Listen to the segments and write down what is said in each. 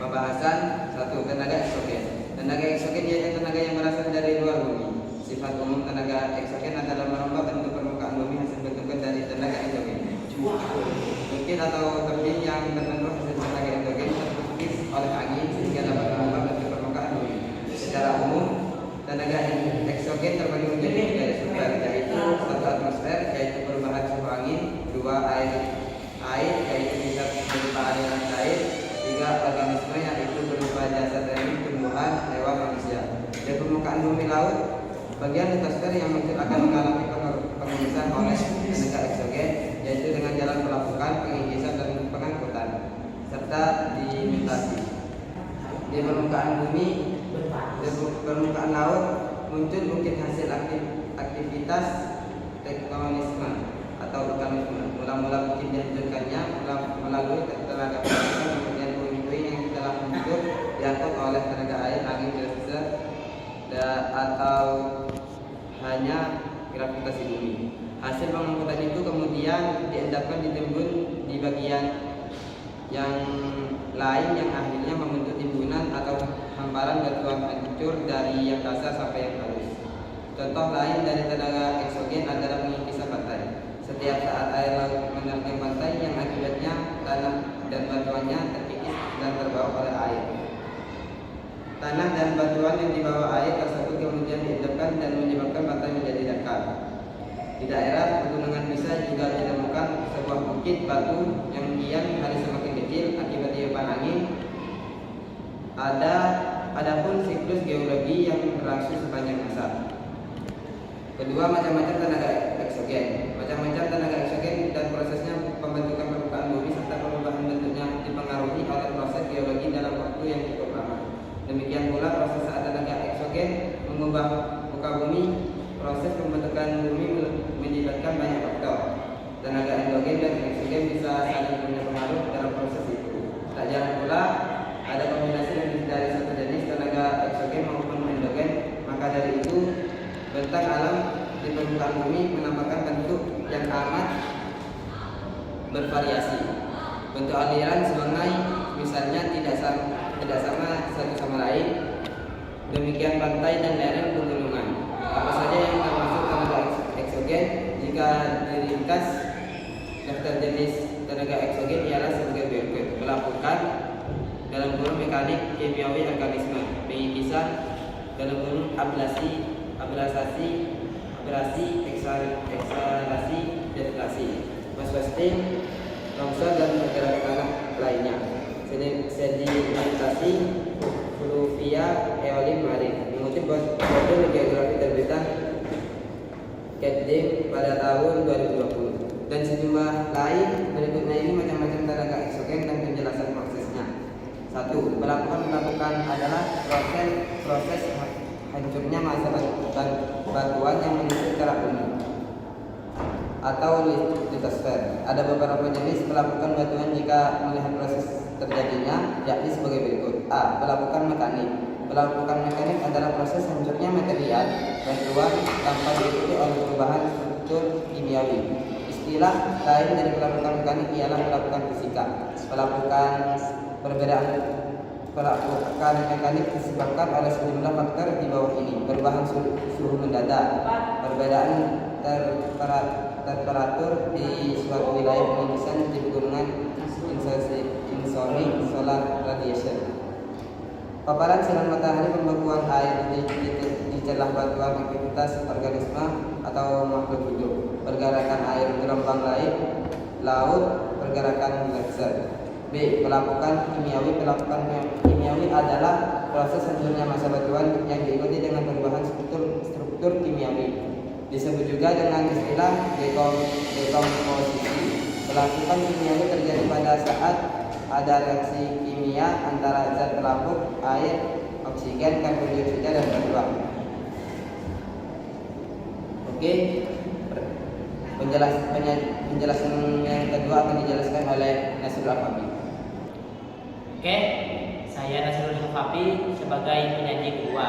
Pembahasan 1. Tenaga eksogen. Tenaga eksogen yaitu tenaga yang berasal dari luar bumi. Sifat umum tenaga eksogen adalah merubah bentuk permukaan bumi hasil bentukan dari tenaga endogen. Bukit atau tebing yang terbentuk hasil tenaga endogen terkikis oleh angin sehingga dapat merubah bentuk permukaan bumi. Secara umum, tenaga eksogen terbagi menjadi 3 sumber, yaitu 1 atmosfer, yaitu perubahan suhu angin, 2 air, yaitu bisa berupa aliran cair, 3 organisme, yaitu berupa jasad dari tumbuhan, hewan, manusia. Di permukaan bumi laut, bagian litosfer yang muncul akan mengalami pengurusan oleh tenaga eksogen, yaitu dengan jalan pelapukan, pengikisan, dan pengangkutan, serta diimitasi. Di permukaan bumi, di permukaan laut muncul mungkin hasil aktivitas tektonisme atau vulkanisme. Mula-mula mungkin dihancurkannya melalui tenaga pelapukan, kemudian puing-puing yang telah muncul diangkut oleh tenaga air, angin, geser, atau hanya gravitasi bumi. Hasil pengangkutan itu kemudian diendapkan di timbun di bagian yang lain yang akhirnya membentuk timbunan atau hamparan batuan hancur dari yang kasar sampai yang halus. Contoh lain dari tenaga eksogen adalah pengikisan pantai. Setiap saat air laut menerjang pantai yang akibatnya tanah dan batuannya terkikis dan terbawa oleh air. Tanah dan batuan yang dibawa air tersebut kemudian diendapkan dan menyebabkan pantai menjadi dangkal. Di daerah pegunungan bisa juga ditemukan sebuah bukit batu yang kian hari semakin kecil akibat tiupan angin. Adapun siklus geologi yang berlangsung sepanjang masa. Kedua, macam-macam tenaga eksogen. Macam-macam tenaga eksogen dan prosesnya pembentukan permukaan bumi serta perubahan bentuknya dipengaruhi oleh proses geologi dalam waktu yang cukup lama. Demikian pula proses saat tenaga eksogen mengubah muka bumi. Proses pembentukan bumi melibatkan banyak faktor. Tenaga endogen dan eksogen bisa saling punya pengaruh dalam proses itu. Tak jarang pula ada kombinasi lebih dari satu jenis tenaga eksogen maupun endogen. Maka dari itu, bentang alam di permukaan bumi menampakkan bentuk yang amat bervariasi. Bentuk aliran sungai misalnya tidak sama satu sama lain. Demikian pantai dan lereng pegunungan. Apa saja yang termasuk tenaga eksogen? Jika diringkas, daftar jenis tenaga eksogen ialah sebagai berikut: pelapukan dalam kurung mekanik, kimiawi, organisme; pengikisan dalam kurung abrasi, eksalasi, detonasi; waswasting, longsor dan pergerakan tanah lainnya; sedimentasi, fluvia, eolin, marin. Mengutip modul geografi terbitan Ketdim pada tahun 2020. Dan sejumlah lain. Berikutnya ini macam-macam tenaga eksogen dan penjelasan prosesnya. 1. Pelapukan adalah proses hancurnya massa batuan yang menyusut kerak bumi atau litosfer. Ada beberapa jenis pelapukan batuan jika melihat proses terjadinya, yakni sebagai berikut. A. Pelapukan mekanik. Pelapukan mekanik adalah proses hancurnya material batuan tanpa diikuti oleh perubahan struktur kimiawi. Istilah lain dari pelapukan mekanik ialah pelapukan fisika. Pelapukan mekanik disebabkan oleh sejumlah faktor di bawah ini: perubahan suhu mendadak, perbedaan temperatur di suatu wilayah, pengikisan di pegunungan, insomnia, solar radiation, paparan sinar matahari, pembekuan air di celah batuan, aktivitas organisme atau makhluk hidup, pergerakan air, gelombang laut, pergerakan gletser. B. Pelapukan kimiawi. Pelapukan kimiawi adalah proses hancurnya massa batuan yang diikuti dengan perubahan struktur kimiawi. Disebut juga dengan istilah dekomposisi. Pelapukan kimiawi terjadi pada saat ada reaksi kimia antara zat pelapuk, air, oksigen, karbon dioksida, dan batuan. Oke. Penjelasan yang kedua akan dijelaskan oleh Nasrul Hafafi. Oke, saya Nasrul Hafafi sebagai penyaji kedua.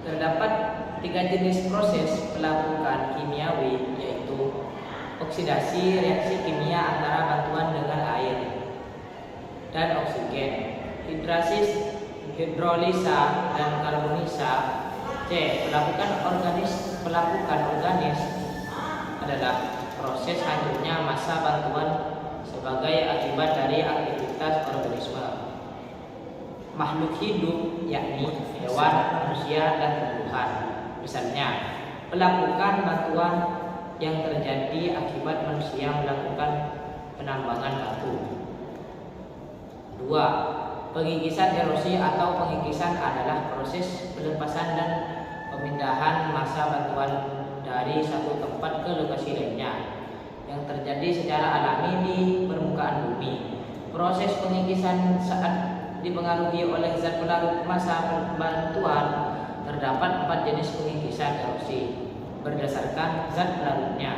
Terdapat 3 jenis proses pelapukan kimiawi, yaitu oksidasi, reaksi kimia antara batuan dengan air; dan oksigen. Hidrolisa dan karbonisa. C. Pelapukan organis adalah proses hancurnya massa bantuan sebagai akibat dari aktivitas organisme makhluk hidup, yakni hewan, manusia, dan tumbuhan. Misalnya, pelapukan bantuan yang terjadi akibat manusia melakukan penambangan batu. 2. Pengikisan erosi atau pengikisan adalah proses pelepasan dan pemindahan massa bantuan dari satu tempat ke lokasi lainnya yang terjadi secara alami di permukaan bumi. Proses pengikisan saat dipengaruhi oleh zat pelarut massa bantuan. Terdapat 4 jenis pengikisan erosi berdasarkan zat pelarutnya,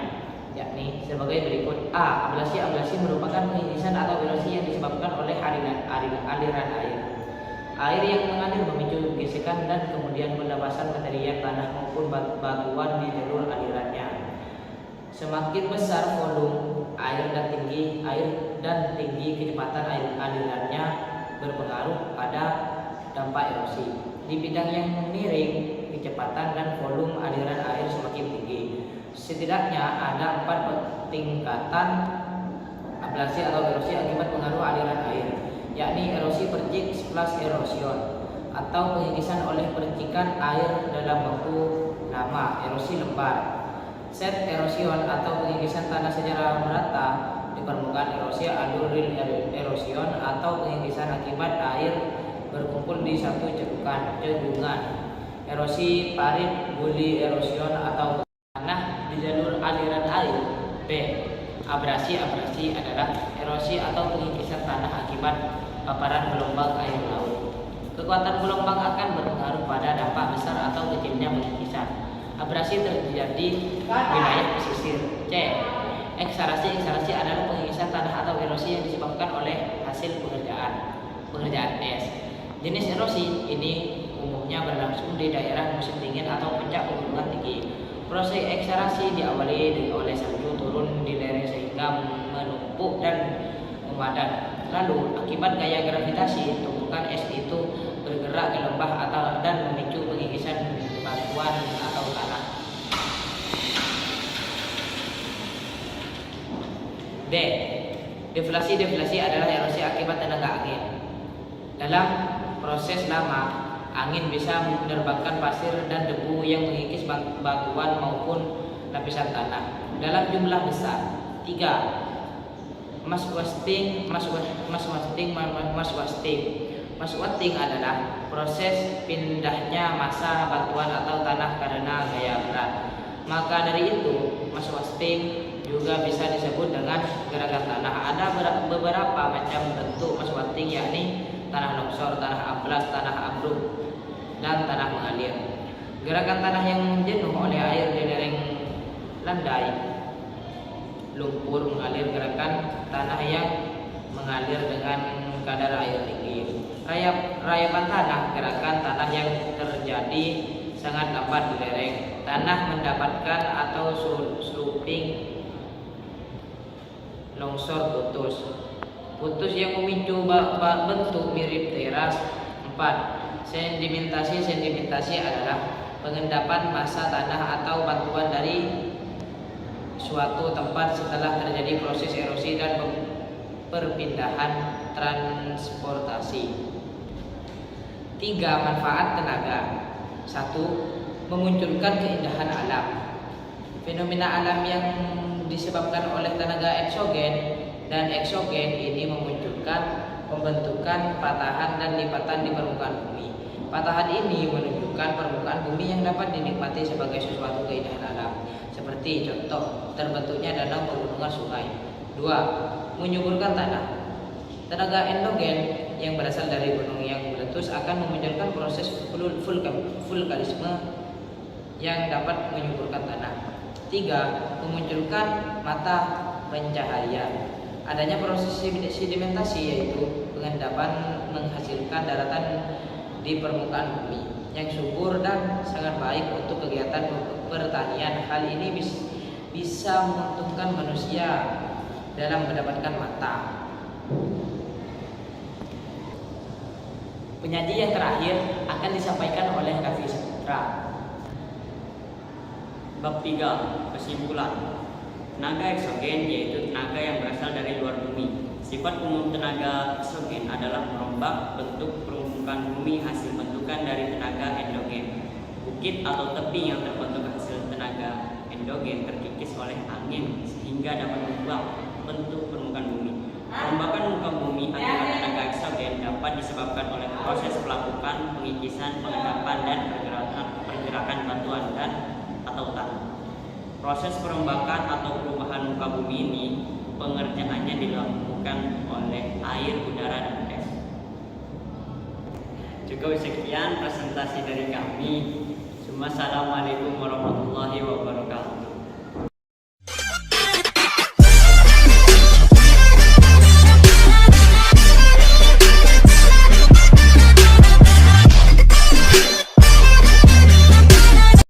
yakni sebagai berikut. A. Ablasi. Ablasi merupakan pengikisan atau erosi yang disebabkan oleh aliran air. Air yang mengalir memicu gesekan dan kemudian pelepasan material tanah maupun batuan di jalur alirannya. Semakin besar volume air dan tinggi kecepatan alirannya berpengaruh pada dampak erosi. Di bidang yang miring, kecepatan dan volume aliran air semakin tinggi. Setidaknya ada 4 tingkatan ablasi atau erosi akibat pengaruh aliran air, yakni erosi percik plus erosion atau pengikisan oleh percikan air dalam waktu lama, erosi lembar. Set erosion atau pengikisan tanah secara merata di permukaan erosi, aluril erosion atau pengikisan akibat air berkumpul di satu cekungan. Erosi parit, guli erosion atau tanah di jalur aliran air. B. Abrasi. Abrasi adalah erosi atau pengikisan tanah akibat paparan gelombang air laut. Kekuatan gelombang akan berpengaruh pada dampak besar atau kecilnya pengikisan. Abrasi terjadi wilayah pesisir. C. Eksarasi. Eksarasi adalah pengikisan tanah atau erosi yang disebabkan oleh hasil pengerjaan es. Jenis erosi ini umumnya berlangsung di daerah musim dingin atau puncak pegunungan tinggi. Proses eksarasi diawali oleh salju turun di lereng sehingga menumpuk dan memadat. Lalu akibat gaya gravitasi, tumpukan es itu bergerak ke lembah dan memicu pengikisan batuan atau tanah. D. Deflasi. Deflasi adalah erosi akibat tenaga angin. Dalam proses lama, angin bisa menerbangkan pasir dan debu yang mengikis batuan maupun lapisan tanah dalam jumlah besar. 3. Mass wasting adalah proses pindahnya massa batuan atau tanah karena gaya berat. Maka dari itu, mass wasting juga bisa disebut dengan gerakan tanah. Ada beberapa macam bentuk mass wasting, yakni tanah longsor, tanah amblas, tanah ambruk, dan tanah mengalir. Gerakan tanah yang jenuh oleh air di lereng landai, lumpur mengalir, gerakan tanah yang mengalir dengan kadar air tinggi. Rayapan tanah, gerakan tanah yang terjadi sangat lambat di lereng. Tanah mendapatkan atau sloping, longsor putus yang memicu bentuk mirip teras. 4. Sedimentasi. Sedimentasi adalah pengendapan massa tanah atau batuan dari suatu tempat setelah terjadi proses erosi dan perpindahan transportasi. 3. Manfaat tenaga. 1. Memunculkan keindahan alam. Fenomena alam yang disebabkan oleh tenaga eksogen dan eksogen ini memunculkan pembentukan patahan dan lipatan di permukaan bumi. Patahan ini menunjukkan permukaan bumi yang dapat dinikmati sebagai sesuatu keindahan alam. Seperti contoh, terbentuknya danau, pegunungan, sungai. 2. Menyuburkan tanah. Tenaga endogen yang berasal dari gunung yang meletus akan memunculkan proses vulkanisme yang dapat menyuburkan tanah. 3. Memunculkan mata pencaharian. Adanya proses sedimentasi, yaitu pengendapan menghasilkan daratan di permukaan bumi yang subur dan sangat baik untuk kegiatan pertanian. Hal ini bisa menguntungkan manusia dalam mendapatkan mata. Penyaji yang terakhir akan disampaikan oleh Raffi Saputra. Bab 3. Kesimpulan. Tenaga eksogen yaitu tenaga yang berasal dari luar bumi. Sifat umum tenaga eksogen adalah merombak bentuk permukaan bumi hasil bentukan dari tenaga endogen. Bukit atau tebing yang terbentuk hasil tenaga endogen terkikis oleh angin sehingga dapat mengubah bentuk permukaan bumi. Perombakan muka bumi akibat tenaga eksogen dapat disebabkan oleh proses pelapukan, pengikisan, pengendapan, dan pergerakan batuan dan atau tanah. Proses perombakan atau perubahan muka bumi ini pengerjaannya dilakukan oleh air, udara, dan es. Cukup sekian presentasi dari kami. Assalamualaikum warahmatullahi